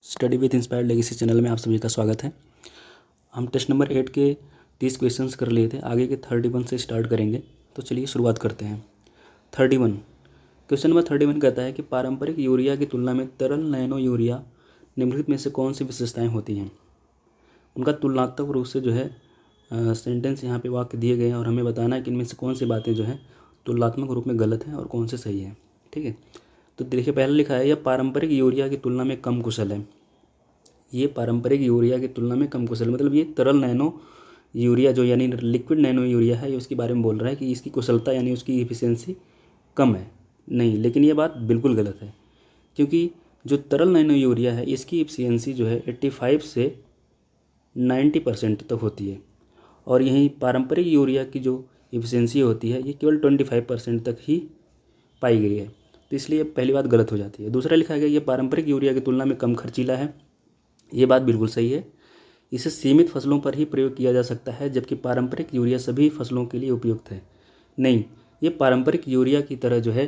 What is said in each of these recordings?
Study with inspired legacy channel में आप सभी का स्वागत है। हम टेस्ट नंबर 8 के 30 क्वेश्चंस कर लिए थे, आगे के 31 से स्टार्ट करेंगे। तो चलिए शुरुआत करते हैं। 31 क्वेश्चन नंबर 31 कहता है कि पारंपरिक यूरिया की तुलना में तरल नैनो यूरिया निम्नलिखित में से कौन सी विशेषताएँ होती हैं। उनका तुलनात्मक रूप से जो है सेंटेंस यहाँ पे वाक्य दिए गए हैं और हमें बताना है कि इनमें से कौन सी बातें जो है तुलनात्मक रूप में गलत हैं और कौन से सही है। ठीक है, तो देखिए पहले लिखा है यह पारंपरिक यूरिया की तुलना में कम कुशल है। ये पारंपरिक यूरिया की तुलना में कम कुशल मतलब ये तरल नैनो यूरिया जो यानी लिक्विड नैनो यूरिया है, ये उसके बारे में बोल रहा है कि इसकी कुशलता यानी उसकी इफिशियंसी कम है। नहीं, लेकिन ये बात बिल्कुल गलत है, क्योंकि जो तरल नैनो यूरिया है इसकी इफिशियंसी जो है 85 से 90% तक होती है, और यहीं पारंपरिक यूरिया की जो इफिशियंसी होती है ये केवल 25% तक ही पाई गई है। तो इसलिए पहली बात गलत हो जाती है। दूसरा लिखा गया ये पारंपरिक यूरिया की तुलना में कम खर्चीला है। ये बात बिल्कुल सही है। इसे सीमित फसलों पर ही प्रयोग किया जा सकता है, जबकि पारंपरिक यूरिया सभी फसलों के लिए उपयुक्त है। नहीं, ये पारंपरिक यूरिया की तरह जो है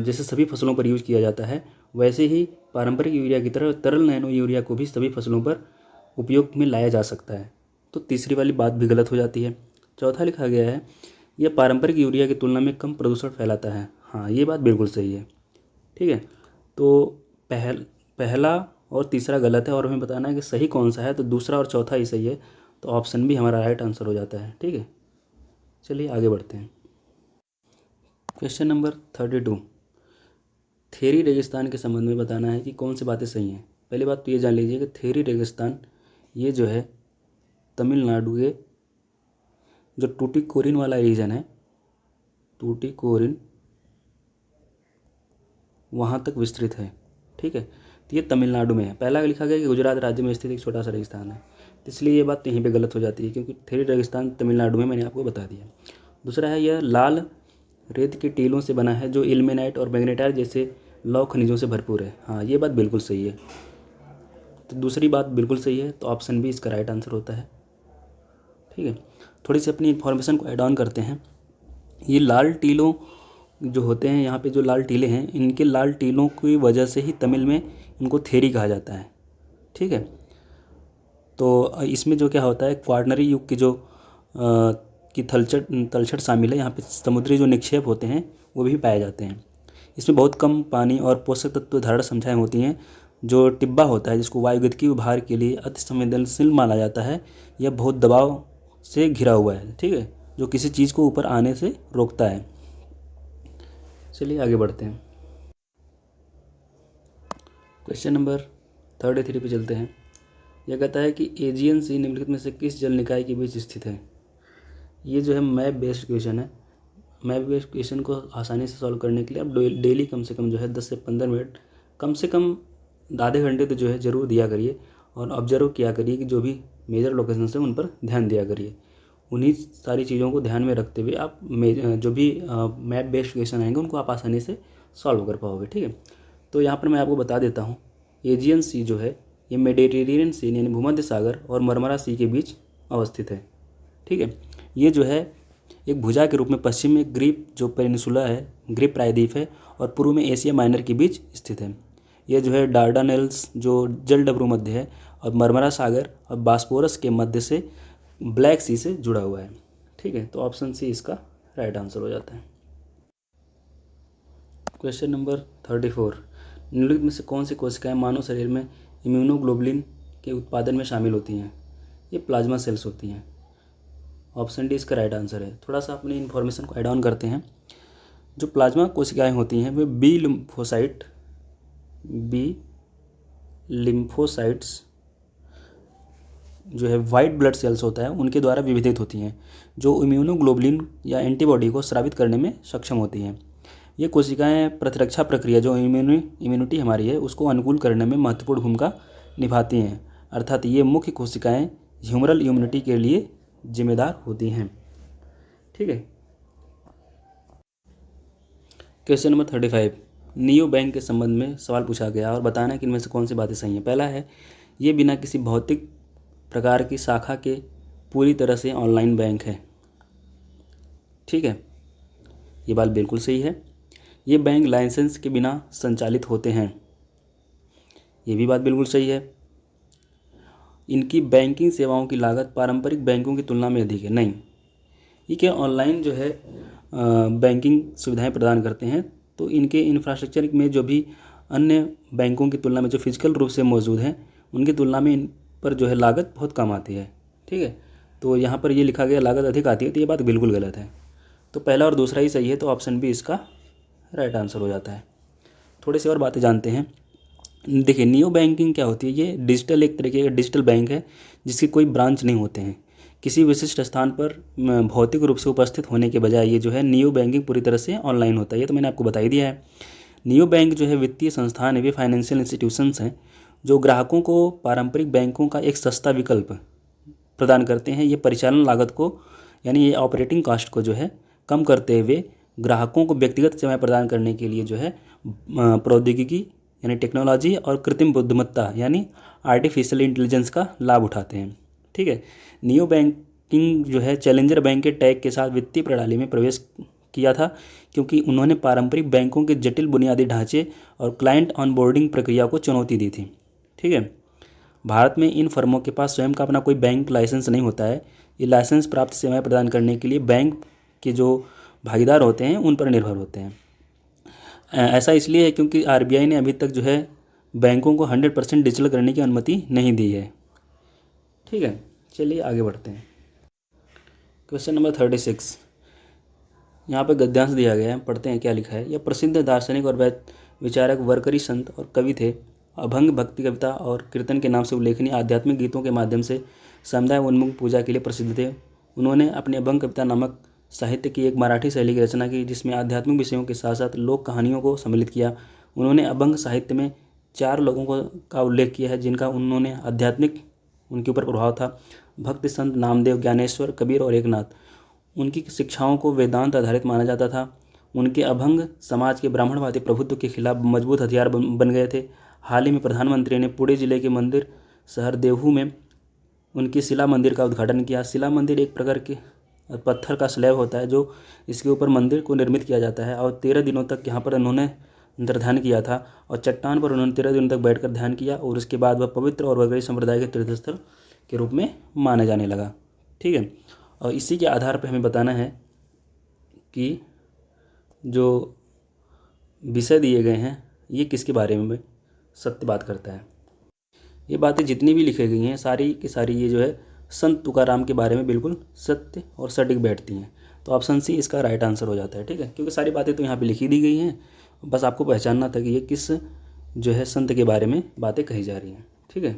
जैसे सभी फसलों पर यूज किया जाता है, वैसे ही पारंपरिक यूरिया की तरह तरल नैनो यूरिया को भी सभी फसलों पर उपयोग में लाया जा सकता है। तो तीसरी वाली बात भी गलत हो जाती है। चौथा लिखा गया है यह पारंपरिक यूरिया की तुलना में कम प्रदूषण फैलाता है। हाँ, ये बात बिल्कुल सही है। ठीक है, तो पहला और तीसरा गलत है और हमें बताना है कि सही कौन सा है। तो दूसरा और चौथा ही सही है, तो ऑप्शन भी हमारा राइट आंसर हो जाता है। ठीक है, चलिए आगे बढ़ते हैं। क्वेश्चन नंबर 32 थेरी रेगिस्तान के संबंध में बताना है कि कौन सी बातें सही हैं। पहली बात तो ये जान लीजिए कि थेरी रेगिस्तान ये जो है तमिलनाडु के जो टूटिकोरिन वाला रीजन है, टूटिकोरिन वहाँ तक विस्तृत है। ठीक है, तो ये तमिलनाडु में है। पहला लिखा गया कि गुजरात राज्य में स्थित एक छोटा सा रेगिस्तान है, इसलिए ये बात यहीं पे गलत हो जाती है, क्योंकि थेरी रेगिस्तान तमिलनाडु में, मैंने आपको बता दिया। दूसरा है यह लाल रेत के टीलों से बना है जो इल्मेनाइट और मैग्नेटाइट जैसे लौह खनिजों से भरपूर है। हाँ, ये बात बिल्कुल सही है। तो दूसरी बात बिल्कुल सही है, तो ऑप्शन बी इसका राइट आंसर होता है। ठीक है, थोड़ी सी अपनी इन्फॉर्मेशन को ऐड ऑन करते हैं। ये लाल टीलों जो होते हैं, यहाँ पे जो लाल टीले हैं, इनके लाल टीलों की वजह से ही तमिल में इनको थेरी कहा जाता है। ठीक है, तो इसमें जो क्या होता है क्वार्टनरी युग की जो की तलछट शामिल है। यहाँ पे समुद्री जो निक्षेप होते हैं वो भी पाए जाते हैं। इसमें बहुत कम पानी और पोषक तत्व धारण क्षमताएँ होती हैं। जो टिब्बा होता है जिसको वायुगतिकीय भार के लिए अति संवेदनशील माना जाता है, यह बहुत दबाव से घिरा हुआ है। ठीक है, जो किसी चीज़ को ऊपर आने से रोकता है। चलिए आगे बढ़ते हैं। क्वेश्चन नंबर 33 पे चलते हैं। यह कहता है कि एजियन सी निम्नलिखित में से किस जल निकाय के बीच स्थित है। ये जो है मैप बेस्ड क्वेश्चन है। मैप बेस्ड क्वेश्चन को आसानी से सॉल्व करने के लिए आप डेली कम से कम जो है 10 से 15 मिनट, कम से कम आधे घंटे तो जो है ज़रूर दिया करिए, और ऑब्जर्व किया करिए कि जो भी मेजर लोकेशन है उन पर ध्यान दिया करिए। उन्हीं सारी चीज़ों को ध्यान में रखते हुए आप जो भी मैप बेस्ड क्वेश्चन आएंगे उनको आप आसानी से सॉल्व कर पाओगे। ठीक है, तो यहाँ पर मैं आपको बता देता हूँ, एजियन सी जो है ये मेडिटेरेनियन सी यानी भूमध्य सागर और मरमरा सी के बीच अवस्थित है। ठीक है, ये जो है एक भुजा के रूप में पश्चिम में ग्रीप जो पेनिनसुला है, ग्रीप प्रायद्वीप है, और पूर्व में एशिया माइनर के बीच स्थित है। ये जो है डार्डानेल्स जो जल डबरू मध्य है, और मरमरा सागर और बास्पोरस के मध्य से ब्लैक सी से जुड़ा हुआ है। ठीक है, तो ऑप्शन सी इसका राइट आंसर हो जाता है। क्वेश्चन नंबर 34 निम्नलिखित में से कौन सी कोशिकाएं मानव शरीर में इम्यूनोग्लोबुलिन के उत्पादन में शामिल होती हैं। ये प्लाज्मा सेल्स होती हैं। ऑप्शन डी इसका राइट आंसर है। थोड़ा सा अपनी इन्फॉर्मेशन को ऐड ऑन करते हैं। जो प्लाज्मा कोशिकाएं होती हैं वे बी लिम्फोसाइट्स जो है वाइट ब्लड सेल्स होता है उनके द्वारा विभेदित होती हैं, जो इम्यूनोग्लोबुलिन या एंटीबॉडी को स्रावित करने में सक्षम होती हैं। ये कोशिकाएं प्रतिरक्षा प्रक्रिया जो इम्यूनिटी हमारी है उसको अनुकूल करने में महत्वपूर्ण भूमिका निभाती हैं, अर्थात ये मुख्य कोशिकाएं ह्यूमरल इम्यूनिटी के लिए जिम्मेदार होती हैं। ठीक है, क्वेश्चन नंबर 35 नियो बैंक के संबंध में सवाल पूछा गया और बताना है कि इनमें से कौन सी बातें सही हैं। पहला है ये बिना किसी भौतिक प्रकार की शाखा के पूरी तरह से ऑनलाइन बैंक है। ठीक है, ये बात बिल्कुल सही है। ये बैंक लाइसेंस के बिना संचालित होते हैं। ये भी बात बिल्कुल सही है। इनकी बैंकिंग सेवाओं की लागत पारंपरिक बैंकों की तुलना में अधिक है, नहीं। ये क्या ऑनलाइन जो है बैंकिंग सुविधाएं प्रदान करते हैं, तो इनके इंफ्रास्ट्रक्चर में जो भी अन्य बैंकों की तुलना में जो फिजिकल रूप से मौजूद हैं उनकी तुलना में इन पर जो है लागत बहुत कम आती है। ठीक है, तो यहाँ पर ये लिखा गया लागत अधिक आती है, तो ये बात बिल्कुल गलत है। तो पहला और दूसरा ही सही है, तो ऑप्शन बी इसका राइट आंसर हो जाता है। थोड़ी सी और बातें जानते हैं। देखिए, नियो बैंकिंग क्या होती है? ये डिजिटल, एक तरीके का डिजिटल बैंक है जिसके कोई ब्रांच नहीं होते हैं। किसी विशिष्ट स्थान पर भौतिक रूप से उपस्थित होने के बजाय ये जो है नियो बैंकिंग पूरी तरह से ऑनलाइन होता है। ये तो मैंने आपको बता ही दिया है। नियो बैंक जो है वित्तीय संस्थान है, वे फाइनेंशियल इंस्टीट्यूशंस हैं जो ग्राहकों को पारंपरिक बैंकों का एक सस्ता विकल्प प्रदान करते हैं। ये परिचालन लागत को, यानी ये ऑपरेटिंग कॉस्ट को जो है कम करते हुए ग्राहकों को व्यक्तिगत सेवाएं प्रदान करने के लिए जो है प्रौद्योगिकी यानी टेक्नोलॉजी और कृत्रिम बुद्धिमत्ता यानी आर्टिफिशियल इंटेलिजेंस का लाभ उठाते हैं। ठीक है, नियो बैंकिंग जो है चैलेंजर बैंक के टैग के साथ वित्तीय प्रणाली में प्रवेश किया था, क्योंकि उन्होंने पारंपरिक बैंकों के जटिल बुनियादी ढांचे और क्लाइंट ऑनबोर्डिंग प्रक्रिया को चुनौती दी थी। ठीक है, भारत में इन फर्मों के पास स्वयं का अपना कोई बैंक लाइसेंस नहीं होता है। ये लाइसेंस प्राप्त सेवाएं प्रदान करने के लिए बैंक के जो भागीदार होते हैं उन पर निर्भर होते हैं। ऐसा इसलिए है क्योंकि आरबीआई ने अभी तक जो है बैंकों को 100% डिजिटल करने की अनुमति नहीं दी है। ठीक है, चलिए आगे बढ़ते हैं। क्वेश्चन नंबर 36, यहाँ पर गद्यांश दिया गया है, पढ़ते हैं क्या लिखा है। यह प्रसिद्ध दार्शनिक और विचारक वरकरी संत और कवि थे। अभंग, भक्ति कविता और कीर्तन के नाम से उल्लेखनीय आध्यात्मिक गीतों के माध्यम से समुदाय उन्मुख पूजा के लिए प्रसिद्ध थे। उन्होंने अपने अभंग कविता नामक साहित्य की एक मराठी शैली की रचना की, जिसमें आध्यात्मिक विषयों के साथ साथ लोक कहानियों को सम्मिलित किया। उन्होंने अभंग साहित्य में 4 लोगों का उल्लेख किया है जिनका उन्होंने आध्यात्मिक उनके ऊपर प्रभाव था। भक्त संत नामदेव, ज्ञानेश्वर, कबीर और एकनाथ। उनकी शिक्षाओं को वेदांत आधारित माना जाता था। उनके अभंग समाज के ब्राह्मणवादी प्रभुत्व के खिलाफ मजबूत हथियार बन गए थे। हाल ही में प्रधानमंत्री ने पुणे जिले के मंदिर शहर देहू में उनकी शिला मंदिर का उद्घाटन किया। शिला मंदिर एक प्रकार के पत्थर का स्लैब होता है जो इसके ऊपर मंदिर को निर्मित किया जाता है, और 13 दिनों तक यहाँ पर उन्होंने अंतर्ध्यान किया था और चट्टान पर उन्होंने 13 दिनों तक बैठकर ध्यान किया, और उसके बाद वह पवित्र और वरकरी संप्रदाय के तीर्थस्थल के रूप में माना जाने लगा। ठीक है, और इसी के आधार पर हमें बताना है कि जो विषय दिए गए हैं ये किसके बारे में सत्य बात करता है। ये बातें जितनी भी लिखी गई हैं सारी की सारी ये जो है संत तुकाराम के बारे में बिल्कुल सत्य और सटीक बैठती हैं। तो ऑप्शन सी इसका राइट आंसर हो जाता है। ठीक है, क्योंकि सारी बातें तो यहाँ पे लिखी दी गई हैं, बस आपको पहचानना था कि ये किस जो है संत के बारे में बातें कही जा रही हैं। ठीक है,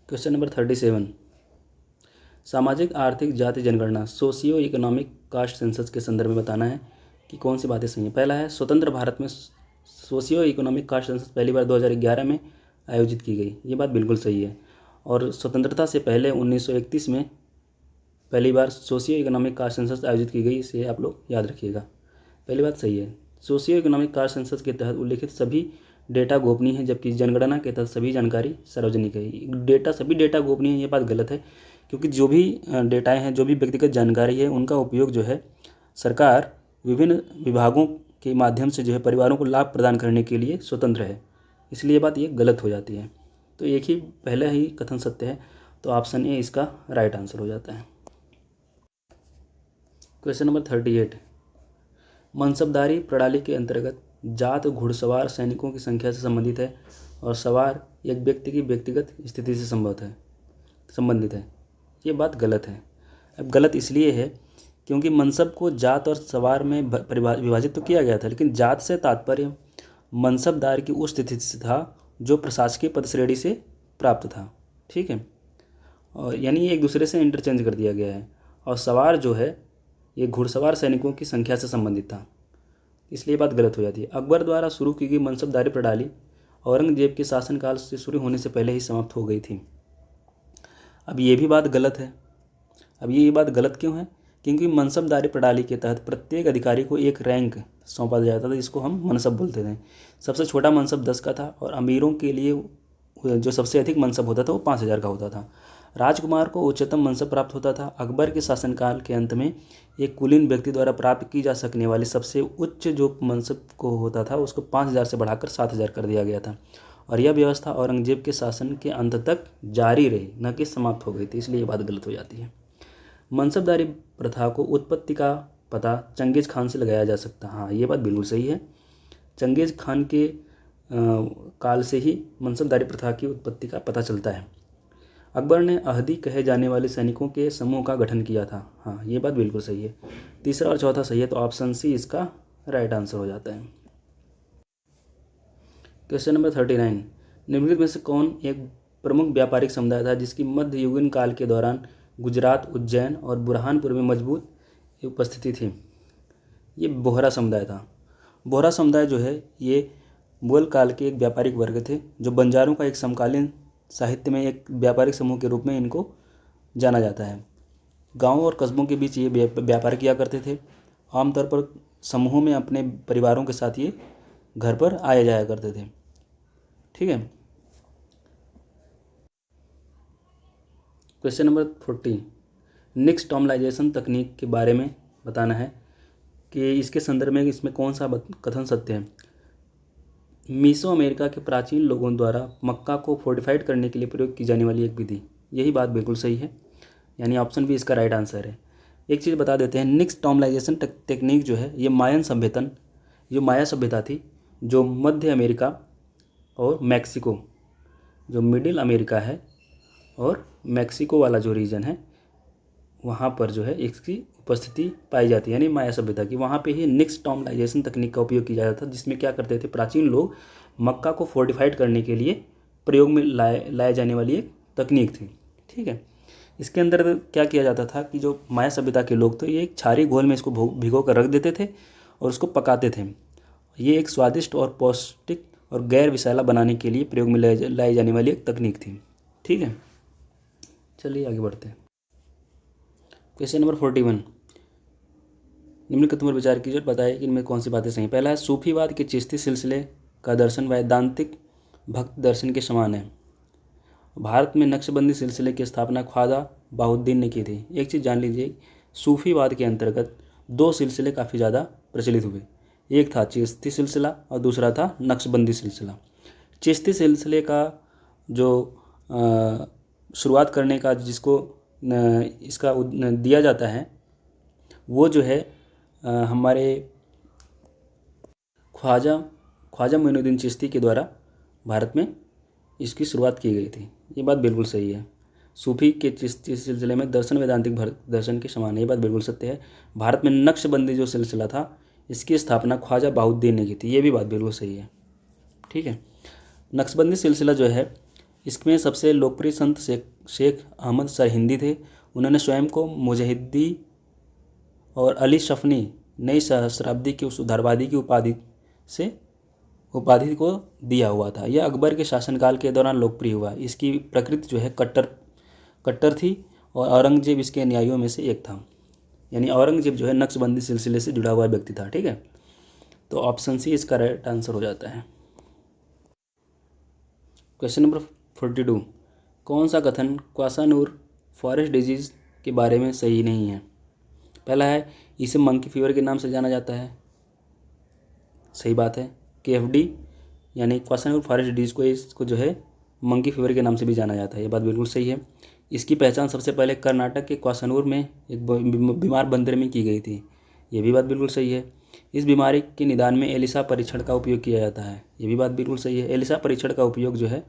क्वेश्चन नंबर 37, सामाजिक आर्थिक जाति जनगणना सोशियो इकोनॉमिक कास्ट सेंसस के संदर्भ में बताना है कि कौन सी बातें सही हैं। पहला है, स्वतंत्र भारत में सोशियो इकोनॉमिक कास्ट सेंसस पहली बार 2011 में आयोजित की गई। ये बात बिल्कुल सही है। और स्वतंत्रता से पहले 1931 में पहली बार सोशियो इकोनॉमिक कास्ट सेंसस आयोजित की गई, इसे आप लोग याद रखिएगा। पहली बात सही है। सोशियो इकोनॉमिक कास्ट सेंसस के तहत उल्लिखित सभी डेटा गोपनीय है, जबकि जनगणना के तहत सभी जानकारी सार्वजनिक है। सभी डेटा गोपनीय है, ये बात गलत है, क्योंकि जो भी डेटाएँ हैं, जो भी व्यक्तिगत जानकारी है, उनका उपयोग जो है सरकार विभिन्न विभागों के माध्यम से जो है परिवारों को लाभ प्रदान करने के लिए स्वतंत्र है, इसलिए ये बात ये गलत हो जाती है। तो एक ही पहले ही कथन सत्य है, तो ऑप्शन ए इसका राइट आंसर हो जाता है। क्वेश्चन नंबर 38, मनसबदारी प्रणाली के अंतर्गत जात घुड़सवार सैनिकों की संख्या से संबंधित है और सवार एक व्यक्ति की व्यक्तिगत स्थिति से संबंधित है। ये बात गलत है। अब गलत इसलिए है क्योंकि मनसब को जात और सवार में विभाजित तो किया गया था, लेकिन जात से तात्पर्य मनसबदार की उस स्थिति से था जो प्रशासकीय पद श्रेणी से प्राप्त था। ठीक है, और यानी ये एक दूसरे से इंटरचेंज कर दिया गया है। और सवार जो है ये घुड़सवार सैनिकों की संख्या से संबंधित था, इसलिए बात गलत हो जाती है। अकबर द्वारा शुरू की गई मनसबदारी प्रणाली औरंगजेब के शासनकाल से शुरू होने से पहले ही समाप्त हो गई थी। अब ये भी बात गलत है। अब ये बात गलत क्यों है? क्योंकि मनसबदारी प्रणाली के तहत प्रत्येक अधिकारी को एक रैंक सौंपा जाता था, जिसको हम मनसब बोलते थे। सबसे छोटा मनसब 10 का था और अमीरों के लिए जो सबसे अधिक मनसब होता था वो 5,000 का होता था। राजकुमार को उच्चतम मनसब प्राप्त होता था। अकबर के शासनकाल के अंत में एक कुलीन व्यक्ति द्वारा प्राप्त की जा सकने वाली सबसे उच्च जो मनसब को होता था उसको 5,000 से बढ़ाकर 7,000 कर दिया गया था, और यह व्यवस्था औरंगजेब के शासन के अंत तक जारी रही, न कि समाप्त हो गई थी। इसलिए ये बात गलत हो जाती है। मनसबदारी प्रथा को उत्पत्ति का पता चंगेज़ खान से लगाया जा सकता है। हाँ, ये बात बिल्कुल सही है। चंगेज़ खान के काल से ही मनसबदारी प्रथा की उत्पत्ति का पता चलता है। अकबर ने अहदी कहे जाने वाले सैनिकों के समूह का गठन किया था। हाँ, ये बात बिल्कुल सही है। तीसरा और चौथा सही है, तो ऑप्शन सी इसका राइट आंसर हो जाता है। क्वेश्चन नंबर 39, निम्नलिखित में से कौन एक प्रमुख व्यापारिक समुदाय था जिसकी मध्ययुगीन काल के दौरान गुजरात, उज्जैन और बुरहानपुर में मजबूत उपस्थिति थी? ये बोहरा समुदाय था। बोहरा समुदाय जो है ये मुगल काल के एक व्यापारिक वर्ग थे जो बंजारों का एक समकालीन साहित्य में एक व्यापारिक समूह के रूप में इनको जाना जाता है। गांवों और कस्बों के बीच ये व्यापार किया करते थे। आमतौर पर समूहों में अपने परिवारों के साथ ये घर पर आया जाया करते थे। ठीक है। क्वेश्चन नंबर 40, निक्सटॉमलाइजेशन तकनीक के बारे में बताना है कि इसके संदर्भ में इसमें कौन सा कथन सत्य है। मीसो अमेरिका के प्राचीन लोगों द्वारा मक्का को फोर्टिफाइड करने के लिए प्रयोग की जाने वाली एक विधि, यही बात बिल्कुल सही है, यानी ऑप्शन भी इसका राइट आंसर है। एक चीज़ बता देते हैं, निक्सटॉमलाइजेशन टेक्निक जो है ये मायन सभ्यता, जो माया सभ्यता थी, जो मध्य अमेरिका और मैक्सिको, जो मिडिल अमेरिका है और मैक्सिको वाला जो रीजन है वहाँ पर जो है इसकी उपस्थिति पाई जाती है, यानी माया सभ्यता की। वहाँ पे ही निक्सटॉमलाइजेशन तकनीक का उपयोग किया जाता था, जिसमें क्या करते थे प्राचीन लोग मक्का को फोर्टिफाइड करने के लिए प्रयोग में लाए जाने वाली एक तकनीक थी। ठीक है। इसके अंदर क्या किया जाता था कि जो माया सभ्यता के लोग थे ये एक क्षारीय घोल में इसको भिगो कर रख देते थे और उसको पकाते थे। ये एक स्वादिष्ट और पौष्टिक और गैर विषैला बनाने के लिए प्रयोग में लाई जाने वाली एक तकनीक थी। ठीक है, चलिए आगे बढ़ते हैं। क्वेश्चन नंबर 41, निम्नलिखित पर विचार कीजिए, बताइए कि इनमें कौन सी बातें सही हैं। पहला है, सूफीवाद के चिश्ती सिलसिले का दर्शन वैदांतिक भक्त दर्शन के समान है। भारत में नक्शबंदी सिलसिले की स्थापना ख्वाजा बहाउद्दीन ने की थी। एक चीज़ जान लीजिए, सूफीवाद के अंतर्गत दो सिलसिले काफ़ी ज़्यादा प्रचलित हुए। एक था चिश्ती सिलसिला और दूसरा था नक्शबंदी सिलसिला। चिश्ती सिलसिले का जो शुरुआत करने का जिसको इसका दिया जाता है वो जो है हमारे ख्वाजा मोइनुद्दीन चिश्ती के द्वारा भारत में इसकी शुरुआत की गई थी। ये बात बिल्कुल सही है। सूफी के चिश्ती सिलसिले में दर्शन वैदांतिक दर्शन के समान है, ये बात बिल्कुल सत्य है। भारत में नक्शबंदी जो सिलसिला था इसकी स्थापना ख्वाजा बहाउद्दीन ने की थी, ये भी बात बिल्कुल सही है। ठीक है। नक्शबंदी सिलसिला जो है इसमें सबसे लोकप्रिय संत शेख अहमद सरहिंदी थे। उन्होंने स्वयं को मुजहिदी और अली शफनी नई सहस्राब्दी की उस उदारवादी की उपाधि को दिया हुआ था। यह अकबर के शासनकाल के दौरान लोकप्रिय हुआ। इसकी प्रकृति जो है कट्टर थी और औरंगजेब इसके अनुयायियों में से एक था, यानी औरंगजेब जो है नक्शबंदी सिलसिले से जुड़ा हुआ व्यक्ति था। ठीक है, तो ऑप्शन सी इसका राइट आंसर हो जाता है। क्वेश्चन नंबर 42, कौन सा कथन क्वासानूर फॉरेस्ट डिजीज़ के बारे में सही नहीं है। पहला है, इसे मंकी फीवर के नाम से जाना जाता है, सही बात है। KFD यानी क्वासानूर फॉरेस्ट डिजीज़ को इसको जो है मंकी फीवर के नाम से भी जाना जाता है, ये बात बिल्कुल सही है। इसकी पहचान सबसे पहले कर्नाटक के क्वासानूर में एक बीमार बंदर में की गई थी, ये भी बात बिल्कुल सही है। इस बीमारी के निदान में एलिसा परीक्षण का उपयोग किया जाता है, ये भी बात बिल्कुल सही है। एलिसा परीक्षण का उपयोग जो है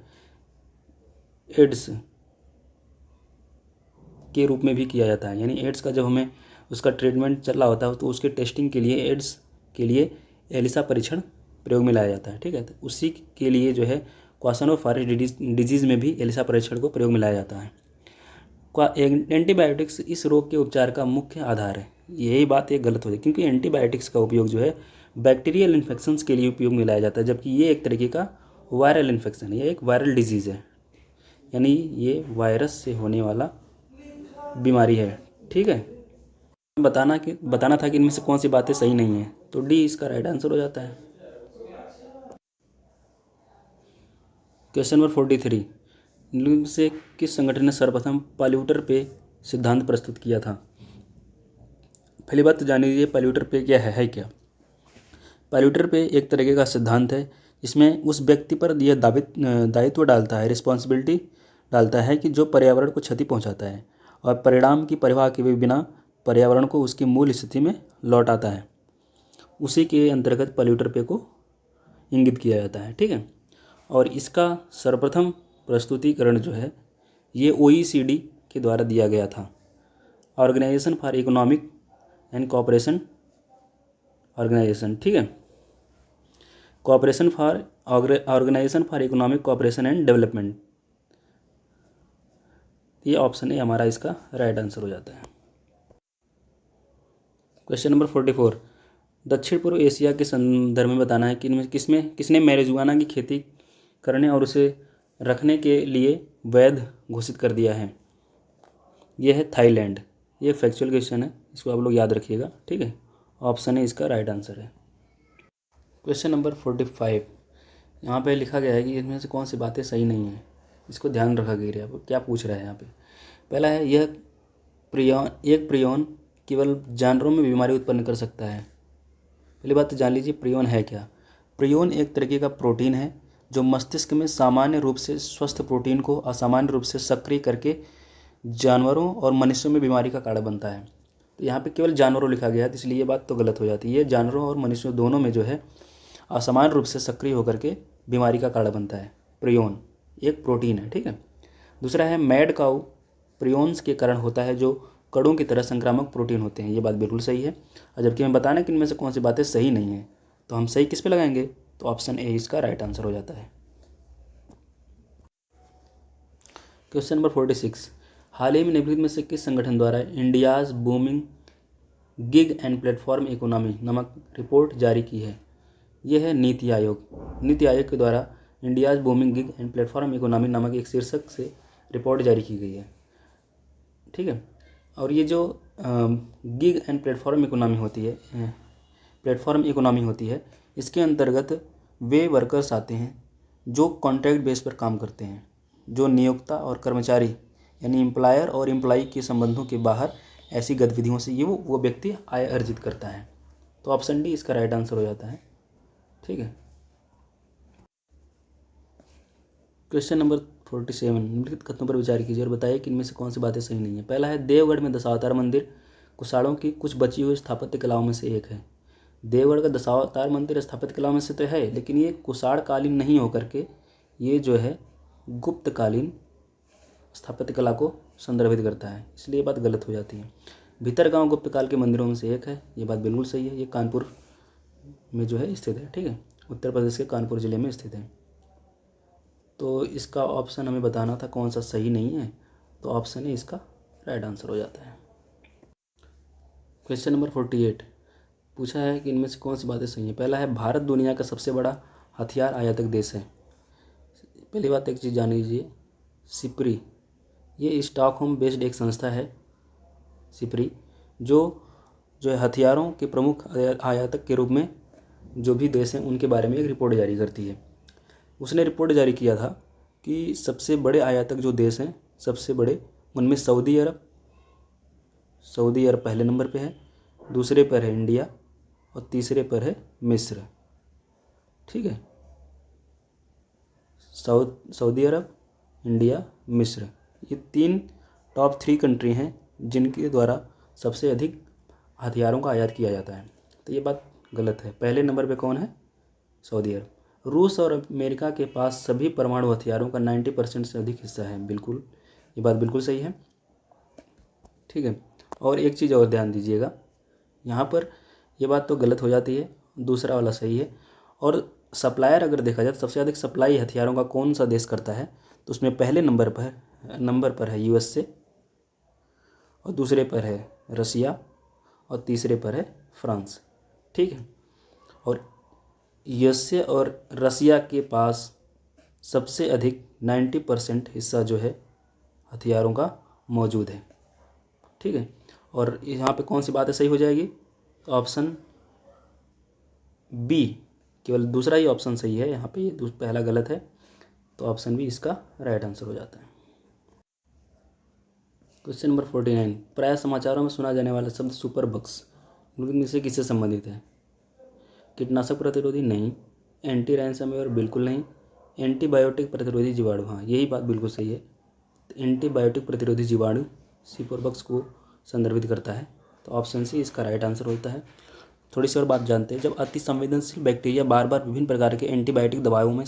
एड्स के रूप में भी किया जाता है, यानी एड्स का जब हमें उसका ट्रीटमेंट चल रहा होता है तो उसके टेस्टिंग के लिए एड्स के लिए एलिसा परीक्षण प्रयोग में लाया जाता है। ठीक है, तो उसी के लिए जो है क्वासानूर फॉरेस्ट डिजीज़ में भी एलिसा परीक्षण को प्रयोग में लाया जाता है। एंटीबायोटिक्स इस रोग के उपचार का मुख्य आधार है, यही बात एक गलत हो जाए, क्योंकि एंटीबायोटिक्स का उपयोग जो है बैक्टीरियल इन्फेक्शंस के लिए उपयोग में लाया जाता है, जबकि ये एक तरीके का वायरल इन्फेक्शन है, ये एक वायरल डिजीज़ है, यानी ये वायरस से होने वाला बीमारी है। ठीक है, बताना था कि इनमें से कौन सी बातें सही नहीं है, तो डी इसका राइट आंसर हो जाता है। क्वेश्चन नंबर 43, निम्नलिखित में से किस संगठन ने सर्वप्रथम पॉल्यूटर पे सिद्धांत प्रस्तुत किया था? पहली बात तो जान लीजिए पॉल्यूटर पे क्या है क्या। पॉल्यूटर पे एक तरीके का सिद्धांत है, इसमें उस व्यक्ति पर यह दायित्व डालता है, रिस्पॉन्सिबिलिटी डालता है कि जो पर्यावरण को क्षति पहुंचाता है और परिणाम की परवाह किए बिना पर्यावरण को उसकी मूल स्थिति में लौटाता है, उसी के अंतर्गत पॉल्यूटर पे को इंगित किया जाता है। ठीक है। और इसका सर्वप्रथम प्रस्तुतिकरण जो है ये OECD के द्वारा दिया गया था, organisation for economic and cooperation organisation. ठीक है, organisation for economic cooperation and development. ये ऑप्शन ए हमारा इसका राइट आंसर हो जाता है। क्वेश्चन नंबर 44, दक्षिण पूर्व एशिया के संदर्भ में बताना है कि इनमें किसने मैरिजुआना की खेती करने और उसे रखने के लिए वैध घोषित कर दिया है? यह है थाईलैंड। ये फैक्चुअल क्वेश्चन है, इसको आप लोग याद रखिएगा। ठीक है, ऑप्शन ए इसका राइट आंसर है। क्वेश्चन नंबर 45, यहाँ पे लिखा गया है कि इनमें से कौन सी बातें सही नहीं है, इसको ध्यान रखा गया है। क्या पूछ रहा है यहाँ पे? पहला है यह प्रियॉन केवल जानवरों में बीमारी उत्पन्न कर सकता है। पहली बात तो जान लीजिए प्रियॉन है क्या। प्रियॉन एक तरीके का प्रोटीन है जो मस्तिष्क में सामान्य रूप से स्वस्थ प्रोटीन को असामान्य रूप से सक्रिय करके जानवरों और मनुष्यों में बीमारी का कारण बनता है। तो यहाँ पे केवल जानवरों लिखा गया है, तो इसलिए ये बात तो गलत हो जाती है। जानवरों और मनुष्यों दोनों में जो है असामान्य रूप से सक्रिय होकर के बीमारी का कारण बनता है। प्रियॉन एक प्रोटीन है। ठीक है। दूसरा है मैड काउ प्रियॉन्स के कारण होता है जो कड़ों की तरह संक्रामक प्रोटीन होते हैं। ये बात बिल्कुल सही है। और जबकि हमें बताना कि इनमें से कौन सी बातें सही नहीं है, तो हम सही किस पे लगाएंगे? तो ऑप्शन ए इसका राइट आंसर हो जाता है। क्वेश्चन नंबर 46, हाल ही में निम्नलिखित में से किस संगठन द्वारा India's booming gig and platform economy नामक रिपोर्ट जारी की है? यह है नीति आयोग। नीति आयोग के द्वारा India's booming gig and platform economy नामक एक शीर्षक से रिपोर्ट जारी की गई है। ठीक है। और ये जो गिग एंड प्लेटफॉर्म इकोनॉमी होती है, इसके अंतर्गत वे वर्कर्स आते हैं जो कॉन्ट्रैक्ट बेस पर काम करते हैं, जो नियोक्ता और कर्मचारी यानी एम्प्लॉयर और एम्प्लॉई के संबंधों के बाहर ऐसी गतिविधियों से ये वो व्यक्ति आय अर्जित करता है। तो ऑप्शन डी इसका राइट आंसर हो जाता है। ठीक है। क्वेश्चन नंबर 47, निम्नलिखित कथनों पर विचार कीजिए और बताइए कि इनमें से कौन सी बातें सही नहीं है। पहला है देवगढ़ में दशावतार मंदिर कुषाणों की कुछ बची हुई स्थापत्य कलाओं में से एक है। देवगढ़ का दशावतार मंदिर स्थापत्य कलाओं में से तो है, लेकिन ये कुषाण कालीन नहीं होकर के ये जो है गुप्त कालीन स्थापत्य कला को संदर्भित करता है, इसलिए ये बात गलत हो जाती है। भीतरगांव गुप्त काल के मंदिरों में से एक है। ये बात बिल्कुल सही है। ये कानपुर में जो है स्थित है। ठीक है, उत्तर प्रदेश के कानपुर ज़िले में स्थित है। तो इसका ऑप्शन हमें बताना था कौन सा सही नहीं है, तो ऑप्शन ए इसका राइट आंसर हो जाता है। क्वेश्चन नंबर 48 पूछा है कि इनमें से कौन सी बातें सही हैं। पहला है भारत दुनिया का सबसे बड़ा हथियार आयातक देश है। पहली बात एक चीज़ जान लीजिए, सिप्री ये स्टॉकहोम बेस्ड एक संस्था है। सिप्री जो है हथियारों के प्रमुख आयातक के रूप में जो भी देश हैं उनके बारे में एक रिपोर्ट जारी करती है। उसने रिपोर्ट जारी किया था कि सबसे बड़े आयातक जो देश हैं, सबसे बड़े उनमें सऊदी अरब पहले नंबर पे है, दूसरे पर है इंडिया और तीसरे पर है मिस्र। ठीक है, सऊदी अरब, इंडिया, मिस्र, ये 3 टॉप 3 कंट्री हैं जिनके द्वारा सबसे अधिक हथियारों का आयात किया जाता है। तो ये बात गलत है। पहले नंबर पे कौन है? सऊदी अरब। रूस और अमेरिका के पास सभी परमाणु हथियारों का 90% से अधिक हिस्सा है। बिल्कुल, ये बात बिल्कुल सही है। ठीक है। और एक चीज़ और ध्यान दीजिएगा, यहाँ पर ये बात तो गलत हो जाती है, दूसरा वाला सही है। और सप्लायर अगर देखा जाए तो सबसे अधिक सप्लाई हथियारों का कौन सा देश करता है, तो उसमें पहले नंबर पर है USA और दूसरे पर है रसिया और तीसरे पर है फ्रांस। ठीक है। और USA और रसिया के पास सबसे अधिक 90% हिस्सा जो है हथियारों का मौजूद है। ठीक है। और यहाँ पे कौन सी बातें सही हो जाएगी? तो ऑप्शन बी, केवल दूसरा ही ऑप्शन सही है। यहाँ पे पहला गलत है। तो ऑप्शन बी इसका राइट आंसर हो जाता है। क्वेश्चन नंबर 49, प्राय समाचारों में सुना जाने वाला शब्द सुपर बग्स इनमें से किससे संबंधित है? कीटनाशक प्रतिरोधी नहीं, एंटी रैंसमवेयर बिल्कुल नहीं, एंटीबायोटिक प्रतिरोधी जीवाणु, हाँ यही बात बिल्कुल सही है। एंटीबायोटिक प्रतिरोधी जीवाणु सुपरबग्स को संदर्भित करता है, तो ऑप्शन सी इसका राइट आंसर होता है। थोड़ी सी और बात जानते हैं। जब अति संवेदनशील बैक्टीरिया बार बार विभिन्न प्रकार के एंटीबायोटिक दवाओं में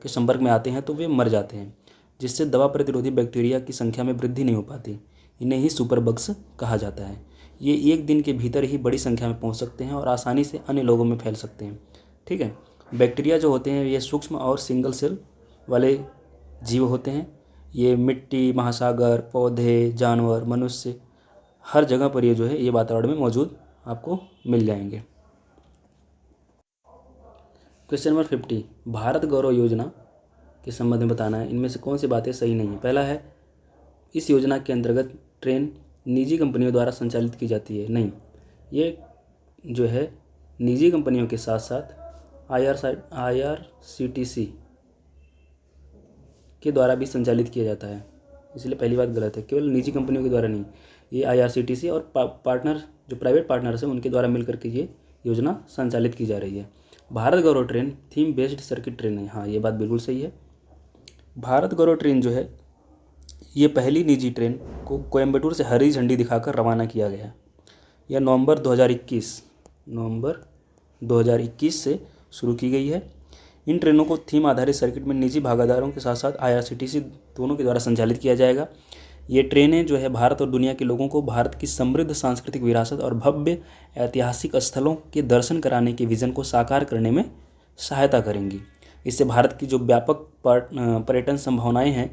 के संपर्क में आते हैं तो वे मर जाते हैं, जिससे दवा प्रतिरोधी बैक्टीरिया की संख्या में वृद्धि नहीं हो पाती। इन्हें ही सुपरबग्स कहा जाता है। ये एक दिन के भीतर ही बड़ी संख्या में पहुंच सकते हैं और आसानी से अन्य लोगों में फैल सकते हैं। ठीक है, बैक्टीरिया जो होते हैं ये सूक्ष्म और सिंगल सेल वाले जीव होते हैं। ये मिट्टी, महासागर, पौधे, जानवर, मनुष्य, हर जगह पर ये जो है ये वातावरण में मौजूद आपको मिल जाएंगे। क्वेश्चन नंबर 50, भारत गौरव योजना के संबंध में बताना है। इनमें से कौन सी बातें सही नहीं है? पहला है, इस योजना के अंतर्गत ट्रेन निजी कंपनियों द्वारा संचालित की जाती है। नहीं, ये जो है निजी कंपनियों के साथ साथ IRCTC के द्वारा भी संचालित किया जाता है, इसलिए पहली बात गलत है। केवल निजी कंपनियों के द्वारा नहीं, ये IRCTC और पार्टनर जो प्राइवेट पार्टनर्स हैं उनके द्वारा मिलकर के ये योजना संचालित की जा रही है। Bharat Gaurav train theme based circuit train है, हाँ ये बात बिल्कुल सही है। भारत गौरव ट्रेन जो है ये पहली निजी ट्रेन को कोयम्बटूर से हरी झंडी दिखाकर रवाना किया गया। यह नवंबर 2021 से शुरू की गई है। इन ट्रेनों को थीम आधारित सर्किट में निजी भागीदारों के साथ साथ IRCTC दोनों के द्वारा संचालित किया जाएगा। ये ट्रेनें जो है भारत और दुनिया के लोगों को भारत की समृद्ध सांस्कृतिक विरासत और भव्य ऐतिहासिक स्थलों के दर्शन कराने के विज़न को साकार करने में सहायता करेंगी। इससे भारत की जो व्यापक पर्यटन संभावनाएं हैं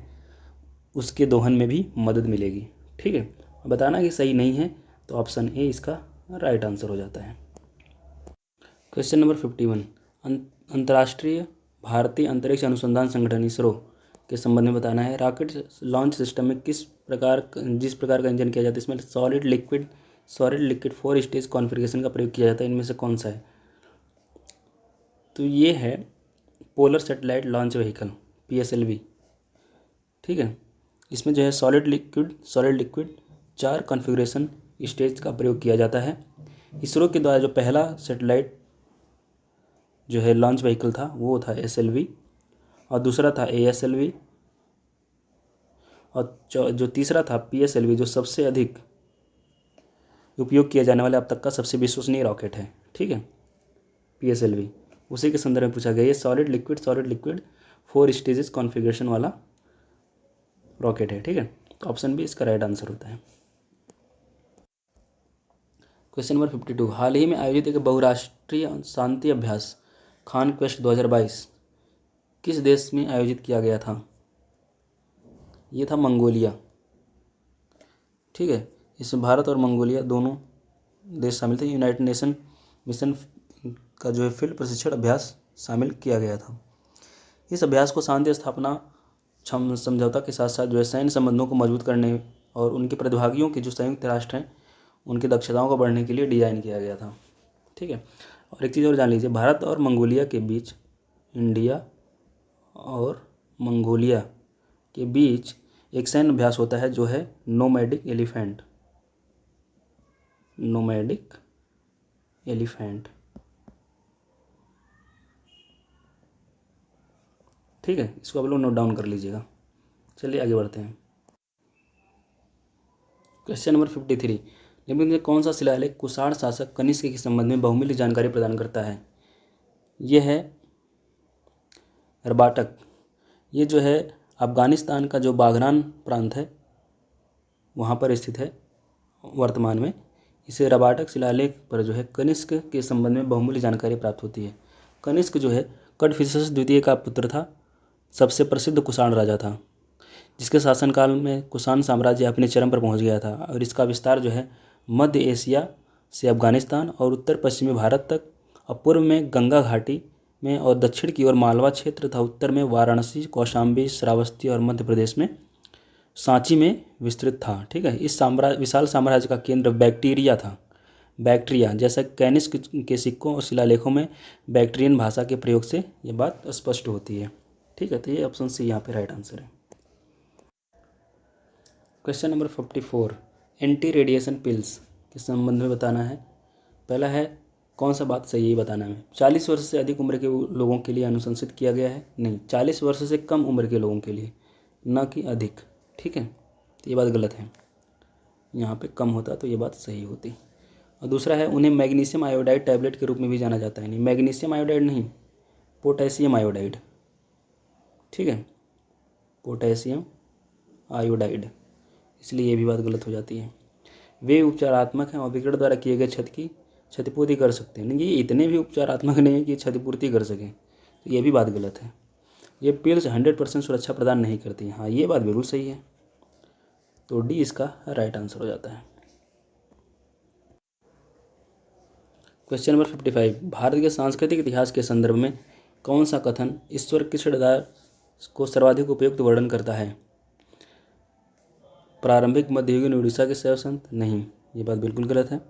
उसके दोहन में भी मदद मिलेगी। ठीक है, बताना कि सही नहीं है तो ऑप्शन ए इसका राइट आंसर हो जाता है। क्वेश्चन नंबर 51, अंतर्राष्ट्रीय भारतीय अंतरिक्ष अनुसंधान संगठन इसरो के संबंध में बताना है। रॉकेट लॉन्च सिस्टम में जिस प्रकार का इंजन किया जाता है इसमें सॉलिड लिक्विड 4 स्टेज कॉन्फ़िगरेशन का प्रयोग किया जाता है। इनमें से कौन सा है? तो ये है polar satellite launch vehicle PSLV। ठीक है, इसमें जो है सॉलिड लिक्विड 4 कॉन्फ़िगरेशन स्टेज का प्रयोग किया जाता है। इसरो के द्वारा जो पहला सैटेलाइट जो है लॉन्च व्हीकल था वो था SLV और दूसरा था ASLV और जो तीसरा था PSLV, जो सबसे अधिक उपयोग किया जाने वाला अब तक का सबसे विश्वसनीय रॉकेट है। ठीक है, PSLV उसी के संदर्भ में पूछा गया। ये सॉलिड लिक्विड 4 स्टेजेस कॉन्फ़िगरेशन वाला रॉकेट है। ठीक है, तो ऑप्शन बी इसका राइट आंसर होता है। क्वेश्चन नंबर 52, हाल ही में आयोजित एक बहुराष्ट्रीय शांति अभ्यास खान क्वेस्ट 2022 किस देश में आयोजित किया गया था? ये था मंगोलिया। ठीक है, इसमें भारत और मंगोलिया दोनों देश शामिल थे। यूनाइटेड नेशन मिशन का जो है फील्ड प्रशिक्षण अभ्यास शामिल किया गया था। इस अभ्यास को शांति स्थापना समझौता के साथ साथ जो है सैन्य संबंधों को मजबूत करने और उनके प्रतिभागियों की जो संयुक्त राष्ट्र हैं उनकी दक्षताओं को बढ़ने के लिए डिज़ाइन किया गया था। ठीक है, और एक चीज़ और जान लीजिए, भारत और मंगोलिया के बीच इंडिया और मंगोलिया के बीच एक सैन्य अभ्यास होता है जो है नोमैडिक एलिफेंट। ठीक है, इसको आप लोग नोट डाउन कर लीजिएगा। चलिए आगे बढ़ते हैं। क्वेश्चन नंबर 53, निम्न में कौन सा शिलालेख कुषाण शासक कनिष्क के संबंध में बहुमूल्य जानकारी प्रदान करता है? यह है रबाटक। ये जो है अफगानिस्तान का जो बागरान प्रांत है वहाँ पर स्थित है वर्तमान में। इसे रबाटक शिलालेख पर जो है कनिष्क के संबंध में बहुमूल्य जानकारी प्राप्त होती है। कनिष्क जो है कडफिसेस द्वितीय का पुत्र था, सबसे प्रसिद्ध कुषाण राजा था, जिसके शासनकाल में कुषाण साम्राज्य अपने चरम पर पहुंच गया था और इसका विस्तार जो है मध्य एशिया से अफगानिस्तान और उत्तर पश्चिमी भारत तक और पूर्व में गंगा घाटी में और दक्षिण की ओर मालवा क्षेत्र तथा उत्तर में वाराणसी, कौशाम्बी, श्रावस्ती और मध्य प्रदेश में सांची में विस्तृत था। ठीक है, इस विशाल साम्राज्य का केंद्र बैक्ट्रिया जैसा कैनिस्क के सिक्कों और शिलालेखों में बैक्ट्रियन भाषा के प्रयोग से ये बात स्पष्ट होती है। ठीक है, तो ये ऑप्शन सी यहाँ पे राइट आंसर है। Question number 54, anti radiation pills के संबंध में बताना है। पहला है कौन सा बात सही है बताना है। 40 वर्ष से अधिक उम्र के लोगों के लिए अनुशंसित किया गया है, नहीं 40 वर्ष से कम उम्र के लोगों के लिए, ना कि अधिक। ठीक है, तो ये बात गलत है, यहाँ पे कम होता तो ये बात सही होती। और दूसरा है उन्हें मैग्नीशियम आयोडाइड टैबलेट के रूप में भी जाना जाता है, नहीं मैग्नीशियम आयोडाइड नहीं, पोटेशियम आयोडाइड। ठीक है, पोटेशियम आयोडाइड, इसलिए ये भी बात गलत हो जाती है। वे उपचारात्मक हैं और विकिरण द्वारा किए गए क्षति की क्षतिपूर्ति कर सकते हैं, नहीं ये इतने भी उपचारात्मक नहीं है कि क्षतिपूर्ति कर सकें, तो ये भी बात गलत है। ये पिल्स 100% सुरक्षा प्रदान नहीं करती हैं, हाँ ये बात बिल्कुल सही है, तो डी इसका राइट आंसर हो जाता है। क्वेश्चन नंबर 55, भारत के सांस्कृतिक इतिहास के संदर्भ में कौन सा कथन ईश्वर कृष्णदास को सर्वाधिक उपयुक्त वर्णन करता है। प्रारंभिक मध्ययुगीन उड़ीसा के शैव संत, नहीं ये बात बिल्कुल गलत है।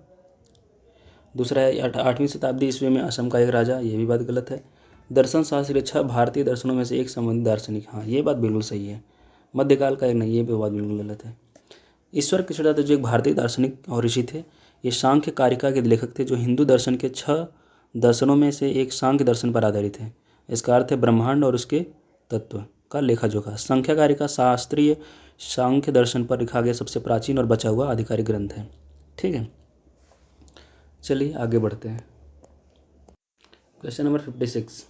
दूसरा है 8वीं शताब्दी ईस्वी में असम का एक राजा, ये भी बात गलत है। दर्शन शास्त्र 6 भारतीय दर्शनों में से एक संबंधित दार्शनिक, हाँ ये बात बिल्कुल सही है। मध्यकाल का एक, नहीं ये भी बात बिल्कुल गलत है। ईश्वर कृष्णदास जो एक भारतीय दार्शनिक और ऋषि थे, ये सांख्य कारिका के लेखक थे, जो हिंदू दर्शन के 6 दर्शनों में से एक सांख्य दर्शन पर आधारित है। इसका अर्थ है ब्रह्मांड और उसके तत्व का लेखा जोखा। संख्या कारिका शास्त्रीय सांख्य दर्शन पर लिखा गया सबसे प्राचीन और बचा हुआ आधिकारिक ग्रंथ है। ठीक है, चलिए आगे बढ़ते हैं। Question number 56,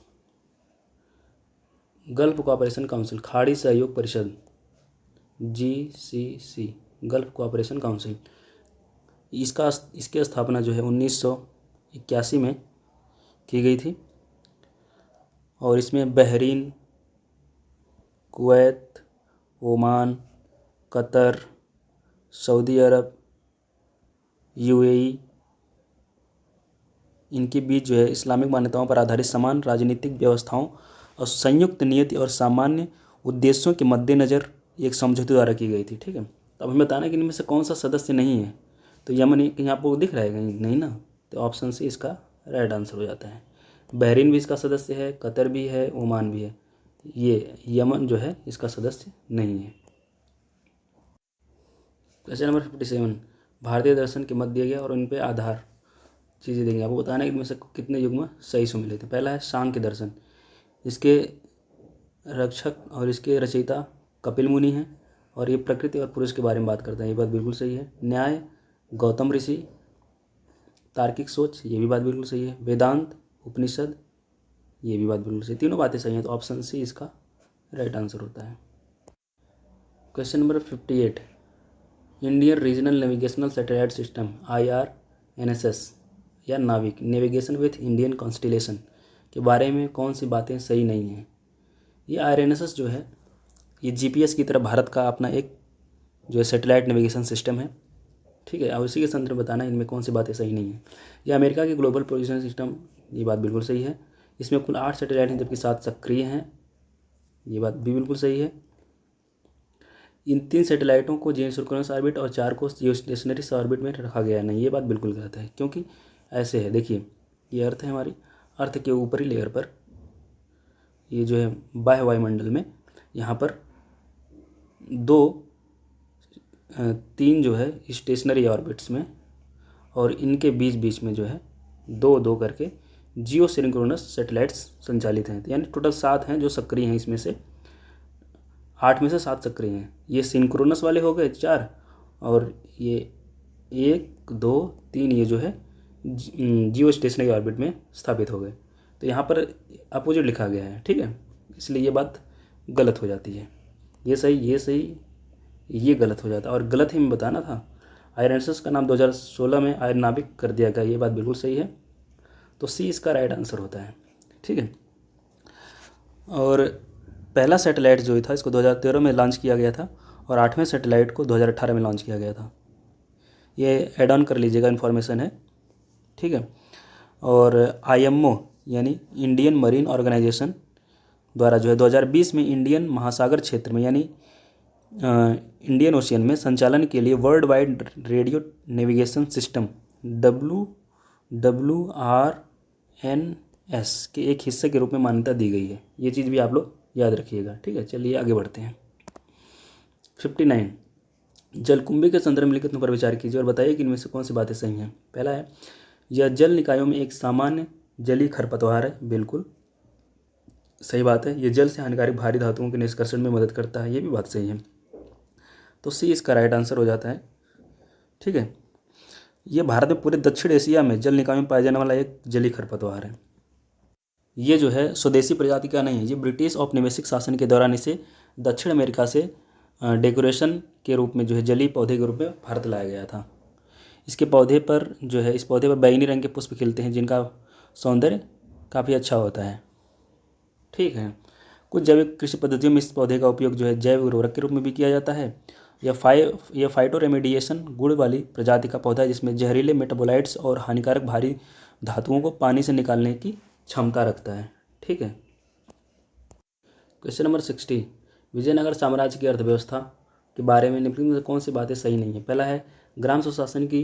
gulf cooperation council, खाड़ी सहयोग परिषद, GCC, गल्फ कोऑपरेशन काउंसिल, इसकी स्थापना जो है 1981 में की गई थी, और इसमें Bahrain, Kuwait, Oman, Qatar, Saudi Arabia, UAE, इनके बीच जो है इस्लामिक मान्यताओं पर आधारित समान राजनीतिक व्यवस्थाओं और संयुक्त नीति और सामान्य उद्देश्यों के मद्देनज़र एक समझौते द्वारा की गई थी। ठीक है, तो अब हमें बताना है कि इनमें से कौन सा सदस्य नहीं है। तो यमन कहीं आपको दिख रहा है कहीं, नहीं ना, तो ऑप्शन सी इसका राइट आंसर हो जाता है। बहरीन भी इसका सदस्य है, कतर भी है, ओमान भी है, ये यमन जो है इसका सदस्य नहीं है। क्वेश्चन नंबर 57, भारतीय दर्शन के मध्य गया और उन पे आधार चीज़ें देंगे। आपको बताना है कि इनमें से कितने युग्म सही से मिले थे। पहला है सांख्य दर्शन, इसके रक्षक और इसके रचयिता कपिल मुनि हैं, और ये प्रकृति और पुरुष के बारे में बात करते हैं, ये बात बिल्कुल सही है। न्याय गौतम ऋषि, तार्किक सोच, ये भी बात बिल्कुल सही है। वेदांत उपनिषद, ये भी बात बिल्कुल सही, तीनों बातें सही हैं, तो ऑप्शन सी इसका राइट आंसर होता है। Question number 58, Indian regional navigational satellite system IRNSS या नाविक, नेविगेशन विथ इंडियन कॉन्स्टिलेशन के बारे में कौन सी बातें सही नहीं हैं। ये IRNSS जो है ये GPS की तरह भारत का अपना एक जो है सैटेलाइट नेविगेशन सिस्टम है। ठीक है, और इसी के संदर्भ में बताना इनमें कौन सी बातें सही नहीं है। ये अमेरिका की ग्लोबल पोजीशन सिस्टम, ये बात बिल्कुल सही है। इसमें कुल 8 सैटेलाइट हैं जबकि 7 सक्रिय हैं, ये बात भी बिल्कुल सही है। इन 3 सैटेलाइटों को जियोसिंक्रोनस ऑर्बिट और 4 को जियोस्टेशनरी ऑर्बिट में रखा गया है, नहीं ये बात बिल्कुल गलत है। क्योंकि ऐसे है, देखिए ये अर्थ है हमारी, अर्थ के ऊपरी लेयर पर ये जो है बाह्य वायुमंडल में यहाँ पर 3 जो है स्टेशनरी ऑर्बिट्स में, और इनके बीच में जो है 2 करके जियो सिंक्रोनस सैटेलाइट्स संचालित हैं, यानी टोटल 7 हैं जो सक्रिय हैं। इसमें से 8 में से 7 सक्रिय हैं। ये सिंक्रोनस वाले हो गए 4, और ये 1 2 3 ये जो है जियो स्टेशनरी ऑर्बिट में स्थापित हो गए। तो यहाँ पर अपोजिट लिखा गया है, ठीक है, इसलिए ये बात गलत हो जाती है। ये सही ये गलत हो जाता है, और गलत ही में बताना था। IRNSS का नाम 2016 में आयरन नाविक कर दिया गया, ये बात बिल्कुल सही है, तो सी इसका राइट आंसर होता है। ठीक है, और पहला सैटेलाइट जो था इसको 2013 में लॉन्च किया गया था, और 8वें सैटेलाइट को 2018 में लॉन्च किया गया था। ये ऐड ऑन कर लीजिएगा, इन्फॉर्मेशन है, ठीक है। और IMO यानी इंडियन मरीन ऑर्गेनाइजेशन द्वारा जो है 2020 में इंडियन महासागर क्षेत्र में यानी इंडियन ओशियन में संचालन के लिए world wide radio navigation system WWRNS के एक हिस्से के रूप में मान्यता दी गई है। ये चीज़ भी आप लोग याद रखिएगा। ठीक है, चलिए आगे बढ़ते हैं। 59, जलकुंभी के संदर्भ में लिखित पर विचार कीजिए और बताइए कि इनमें से कौन सी बातें सही हैं। पहला है, यह जल निकायों में एक सामान्य जलीय खरपतवार है। बिल्कुल सही बात है। ये जल से हानिकारक भारी धातुओं के निष्कर्षण में मदद करता है। ये भी बात सही है। तो सी इसका राइट आंसर हो जाता है। ठीक है, ये भारत में पूरे दक्षिण एशिया में जल निकायों में पाया जाने वाला एक जलीय खरपतवार है। ये जो है स्वदेशी प्रजाति का नहीं है। ये ब्रिटिश औपनिवेशिक शासन के दौरान इसे दक्षिण अमेरिका से डेकोरेशन के रूप में जो है जलीय पौधे के रूप में भारत लाया गया था। इसके पौधे पर जो है, इस पौधे पर बैंगनी रंग के पुष्प खिलते हैं जिनका सौंदर्य काफ़ी अच्छा होता है। ठीक है, कुछ जैविक कृषि पद्धतियों में इस पौधे का उपयोग जो है जैव उर्वरक के रूप में भी किया जाता है। यह फाइटोरेमेडिएशन गुण वाली प्रजाति का पौधा है जिसमें जहरीले मेटाबोलाइट्स और हानिकारक भारी धातुओं को पानी से निकालने की क्षमता रखता है। ठीक है, क्वेश्चन नंबर 60, विजयनगर साम्राज्य की अर्थव्यवस्था के बारे में निम्नलिखित में से कौन सी बातें सही नहीं है। पहला है, ग्राम स्वशासन की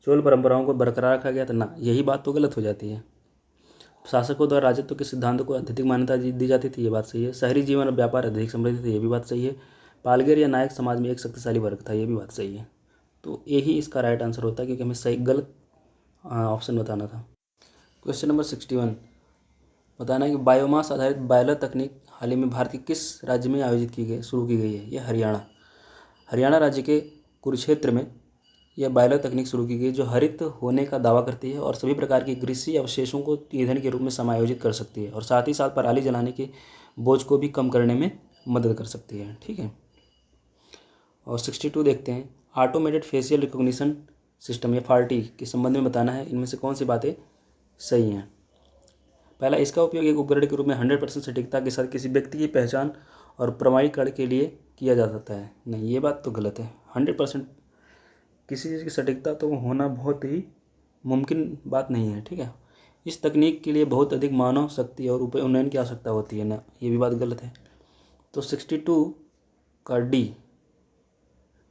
चोल परंपराओं को बरकरार रखा गया था। ना, यही बात तो गलत हो जाती है। शासकों द्वारा राजत्व के सिद्धांतों को अत्यधिक मान्यता दी जाती थी। ये बात सही है। शहरी जीवन और व्यापार अधिक समृद्ध थे। ये भी बात सही है। पालगेर या नायक समाज में एक शक्तिशाली वर्ग था। ये भी बात सही है। तो यही इसका राइट आंसर होता है, क्योंकि हमें सही गलत ऑप्शन बताना था। क्वेश्चन नंबर 61, बताना है कि बायोमास आधारित बॉयलर तकनीक हाल ही में भारत के किस राज्य में शुरू की गई है। यह हरियाणा राज्य के कुरुक्षेत्र में यह बॉयलर तकनीक शुरू की गई, जो हरित होने का दावा करती है और सभी प्रकार की कृषि अवशेषों को ईंधन के रूप में समायोजित कर सकती है और साथ ही साथ पराली जलाने के बोझ को भी कम करने में मदद कर सकती है। ठीक है, और 62 देखते हैं, ऑटोमेटेड फेशियल रिकॉग्निशन सिस्टम या FARTI के संबंध में बताना है इनमें से कौन सी बातें सही हैं। पहला, इसका उपयोग एक उपकरण के रूप में 100% सटीकता के साथ किसी व्यक्ति की पहचान और प्रमाणीकरण के लिए किया जा सकता है। नहीं, ये बात तो गलत है। 100% किसी चीज़ की सटीकता तो होना बहुत ही मुमकिन बात नहीं है। ठीक है, इस तकनीक के लिए बहुत अधिक मानव शक्ति और उन्नयन की आवश्यकता होती है। ना, ये भी बात गलत है। तो 62 का डी।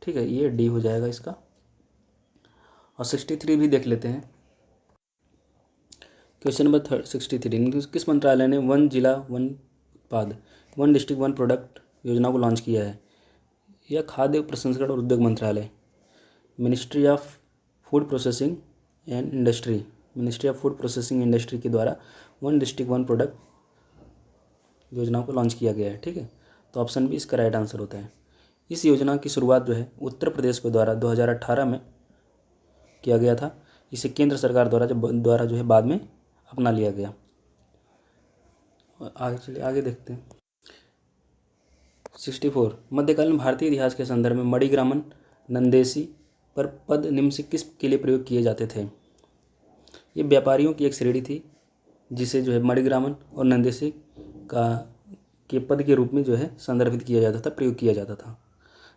ठीक है, ये डी हो जाएगा इसका। और 63 भी देख लेते हैं। क्वेश्चन नंबर 63, किस मंत्रालय ने वन जिला वन उत्पाद, वन डिस्ट्रिक्ट वन प्रोडक्ट योजना को लॉन्च किया है। यह खाद्य प्रसंस्करण और उद्योग मंत्रालय, ministry of food processing and industry, ministry of food processing industry के द्वारा वन डिस्ट्रिक्ट वन प्रोडक्ट योजना को लॉन्च किया गया है। ठीक है, तो ऑप्शन बी इसका राइट आंसर होता है। इस योजना की शुरुआत जो है उत्तर प्रदेश के द्वारा 2018 में किया गया था। इसे केंद्र सरकार द्वारा जो है बाद में अपना लिया गया। चलिए आगे देखते हैं। 64, मध्यकालीन भारतीय इतिहास के संदर्भ में मणिग्रामन नंदेसी पर पद निम्न से किस के लिए प्रयोग किए जाते थे। ये व्यापारियों की एक श्रेणी थी जिसे जो है मणिग्रामन और नंदेसी के पद के रूप में जो है संदर्भित किया जाता था, प्रयोग किया जाता था।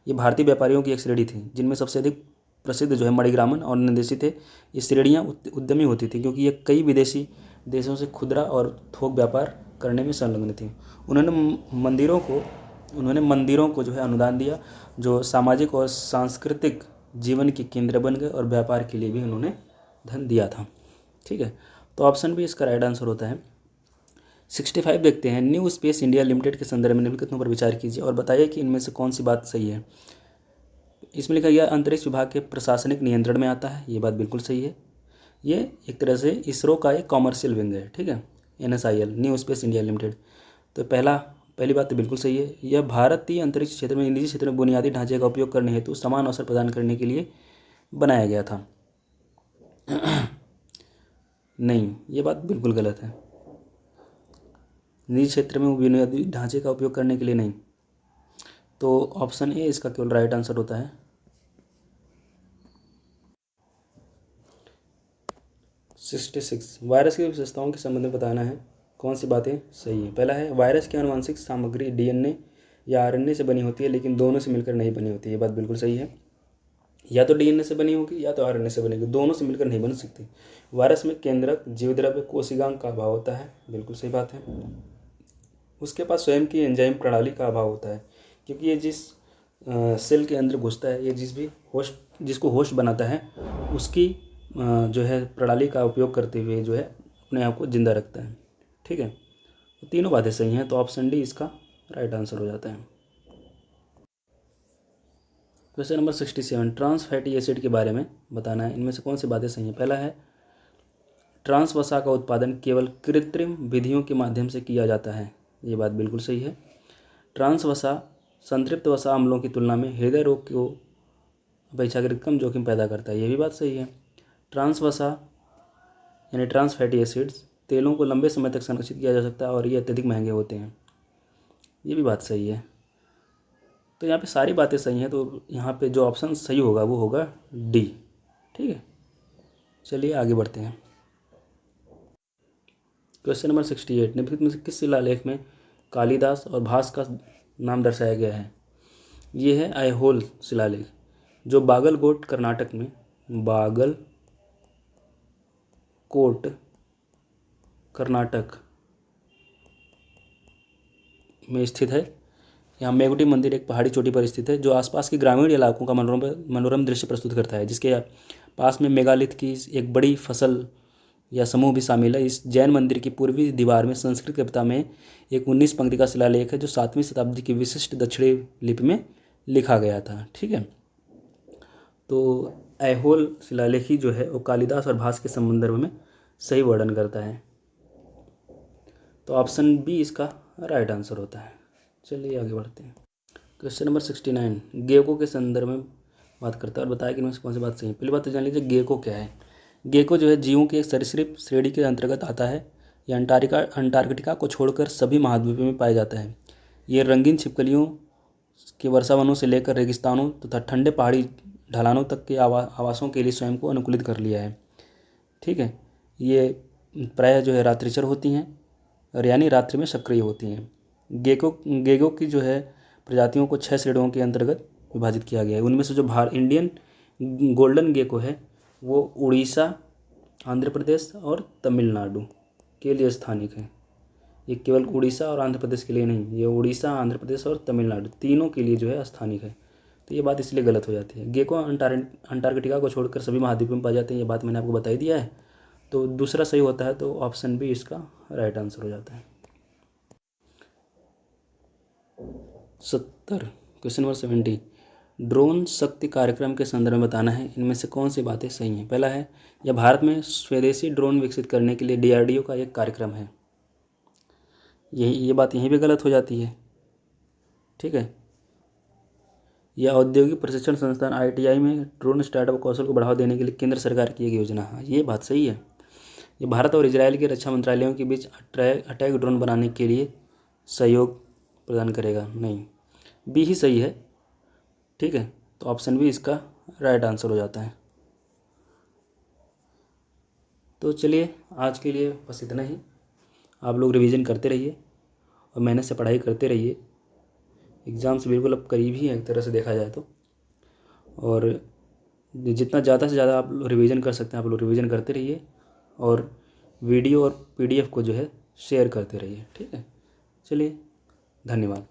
ये भारतीय व्यापारियों की एक श्रेणी थी जिनमें सबसे अधिक प्रसिद्ध जो है मणिग्रामन और नंदेसी थे। ये श्रेणियाँ उद्यमी होती थी क्योंकि ये कई विदेशी देशों से खुदरा और थोक व्यापार करने में संलग्न थी। उन्होंने मंदिरों को जो है अनुदान दिया, जो सामाजिक और सांस्कृतिक जीवन के केंद्र बन गए, और व्यापार के लिए भी उन्होंने धन दिया था। ठीक है, तो ऑप्शन भी इसका राइट आंसर होता है। 65 देखते हैं, न्यू स्पेस इंडिया लिमिटेड के संदर्भ में निम्नलिखित पर विचार कीजिए और बताइए कि इनमें से कौन सी बात सही है। इसमें लिखा यह अंतरिक्ष विभाग के प्रशासनिक नियंत्रण में आता है। ये बात बिल्कुल सही है। ये एक तरह से इसरो का एक कॉमर्शियल विंग है। ठीक है, NSIL, new space India limited. तो पहली बात तो बिल्कुल सही है। यह भारतीय अंतरिक्ष क्षेत्र में निजी क्षेत्र में बुनियादी ढांचे का उपयोग करने हेतु समान अवसर प्रदान करने के लिए बनाया गया था। नहीं, ये बात बिल्कुल गलत है। निजी क्षेत्र में बुनियादी ढांचे का उपयोग करने के लिए नहीं। तो ऑप्शन ए इसका केवल राइट आंसर होता है। 66, वायरस की विशेषताओं के संबंध में बताना है कौन सी बातें सही है। पहला है, वायरस की आनुवंशिक सामग्री DNA या RNA से बनी होती है लेकिन दोनों से मिलकर नहीं बनी होती। ये बात बिल्कुल सही है। या तो DNA से बनी होगी या तो RNA से बनेगी, दोनों से मिलकर नहीं बन सकती। वायरस में केंद्रक, जीवद्रव्य, कोशिकांग का अभाव होता है। बिल्कुल सही बात है। उसके पास स्वयं की एंजाइम प्रणाली का अभाव होता है, क्योंकि ये जिस सेल के अंदर घुसता है, ये जिसको होस्ट बनाता है, उसकी जो है प्रणाली का उपयोग करते हुए जो है अपने आप को जिंदा रखता है। ठीक है, तो तीनों बातें सही हैं। तो ऑप्शन डी इसका राइट आंसर हो जाता है। Question number 67, trans fatty acid के बारे में बताना है, इनमें से कौन सी बातें सही हैं। पहला है ट्रांस वसा का उत्पादन केवल कृत्रिम विधियों के माध्यम से किया जाता है, ये बात बिल्कुल सही है। ट्रांस वसा संतृप्त वसा अम्लों की तुलना में हृदय रोग को अपेक्षाकृत कम जोखिम पैदा करता है, ये भी बात सही है। ट्रांस वसा यानी ट्रांस फैटी एसिड्स तेलों को लंबे समय तक संरक्षित किया जा सकता है और ये अत्यधिक महंगे होते हैं, ये भी बात सही है। तो यहाँ पे सारी बातें सही हैं, तो यहाँ पे जो ऑप्शन सही होगा वो होगा डी। ठीक है, चलिए आगे बढ़ते हैं। क्वेश्चन नंबर 68, निम्नलिखित में से किस शिलालेख में कालिदास और भास का नाम दर्शाया गया है। ये है ऐहोल शिलालेख, जो बागलकोट कर्नाटक में बागलकोट कर्नाटक में स्थित है। यहाँ मेघुटी मंदिर एक पहाड़ी चोटी पर स्थित है, जो आसपास के ग्रामीण इलाकों का मनोरम दृश्य प्रस्तुत करता है, जिसके पास में मेगालिथ की एक बड़ी फसल या समूह भी शामिल है। इस जैन मंदिर की पूर्वी दीवार में संस्कृत कविता में एक 19 पंक्ति का शिलालेख है, जो 7वीं शताब्दी की विशिष्ट दक्षिणी लिपि में लिखा गया था। ठीक है, तो ऐहोल शिलालेख ही जो है वो कालिदास और भास के संदर्भ में सही वर्णन करता है, तो ऑप्शन बी इसका राइट आंसर होता है। चलिए आगे बढ़ते हैं। क्वेश्चन नंबर 69, गेको के संदर्भ में बात करता है और बताया कि इनमें से कौन सी बात सही है। पहली बात तो जान लीजिए गेको क्या है। गेको जो है जीवों की एक सरीसृप श्रेणी के अंतर्गत आता है। यह अंटार्कटिका को छोड़कर सभी महाद्वीपों में पाया जाता है। ये रंगीन छिपकलियों के वर्षावनों से लेकर रेगिस्तानों तथा ठंडे पहाड़ी ढलानों तक के आवासों के लिए स्वयं को अनुकूलित कर लिया है। ठीक है, ये प्रायः जो है रात्रिचर होती हैं और यानी रात्रि में सक्रिय होती हैं। गेको की जो है प्रजातियों को 6 श्रेणियों के अंतर्गत विभाजित किया गया है। उनमें से जो इंडियन गोल्डन गेको है वो उड़ीसा, आंध्र प्रदेश और तमिलनाडु के लिए स्थानिक है। ये केवल उड़ीसा और आंध्र प्रदेश के लिए नहीं, ये उड़ीसा, आंध्र प्रदेश और तमिलनाडु तीनों के लिए जो है स्थानिक है। तो ये बात इसलिए गलत हो जाती है। गेको अंटार्कटिका को छोड़कर सभी महाद्वीपों में पाए जाते हैं, ये बात मैंने आपको बता ही दिया है। तो दूसरा सही होता है, तो ऑप्शन बी इसका राइट आंसर हो जाता है। 70, क्वेश्चन नंबर 70, ड्रोन शक्ति कार्यक्रम के संदर्भ में बताना है, इनमें से कौन सी बातें सही हैं। पहला है यह भारत में स्वदेशी ड्रोन विकसित करने के लिए DRDO का एक कार्यक्रम है, ये बात यहीं पे गलत हो जाती है। ठीक है, यह औद्योगिक प्रशिक्षण संस्थान ITI में ड्रोन स्टार्टअप कौशल को बढ़ावा देने के लिए केंद्र सरकार की एक योजना है, ये बात सही है। ये भारत और इजराइल के रक्षा मंत्रालयों के बीच अटैक ड्रोन बनाने के लिए सहयोग प्रदान करेगा, नहीं, बी ही सही है। ठीक है, तो ऑप्शन बी इसका राइट आंसर हो जाता है। तो चलिए आज के लिए बस इतना ही। आप लोग रिवीजन करते रहिए और मेहनत से पढ़ाई करते रहिए। एग्ज़ाम्स बिल्कुल अब करीब ही है एक तरह से देखा जाए तो, और जितना ज़्यादा से ज़्यादा आप रिवीजन कर सकते हैं आप लोग रिवीजन करते रहिए और वीडियो और PDF को जो है शेयर करते रहिए। ठीक है, चलिए धन्यवाद।